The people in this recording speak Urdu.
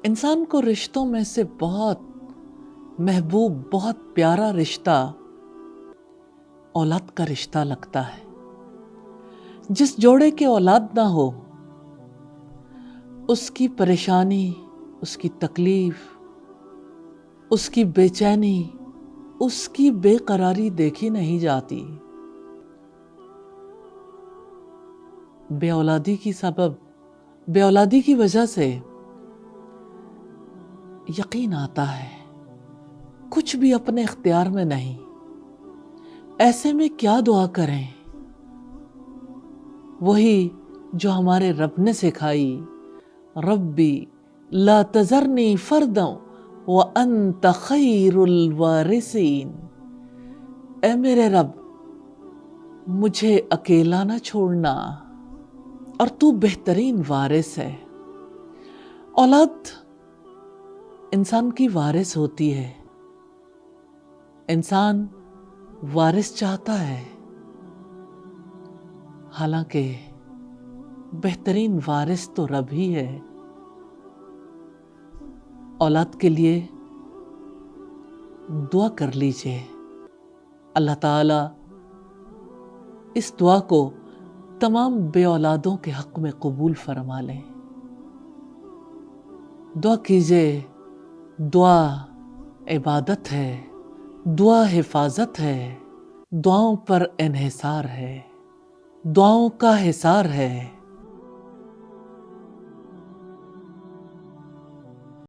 انسان کو رشتوں میں سے بہت محبوب، بہت پیارا رشتہ اولاد کا رشتہ لگتا ہے۔ جس جوڑے کے اولاد نہ ہو، اس کی پریشانی، اس کی تکلیف، اس کی بے چینی، اس کی بے قراری دیکھی نہیں جاتی۔ بے اولادی کی وجہ سے یقین آتا ہے کچھ بھی اپنے اختیار میں نہیں۔ ایسے میں کیا دعا کریں؟ وہی جو ہمارے رب نے سکھائی، ربی لا تذرنی فردا وانت خیر الوارثین۔ اے میرے رب، مجھے اکیلا نہ چھوڑنا، اور تو بہترین وارث ہے۔ اولاد انسان کی وارث ہوتی ہے۔ انسان وارث چاہتا ہے، حالانکہ بہترین وارث تو رب ہی ہے۔ اولاد کے لیے دعا کر لیجئے، اللہ تعالیٰ اس دعا کو تمام بے اولادوں کے حق میں قبول فرما لیں۔ دعا کیجئے، دعا عبادت ہے، دعا حفاظت ہے، دعاؤں پر انحصار ہے، دعاؤں کا حصار ہے۔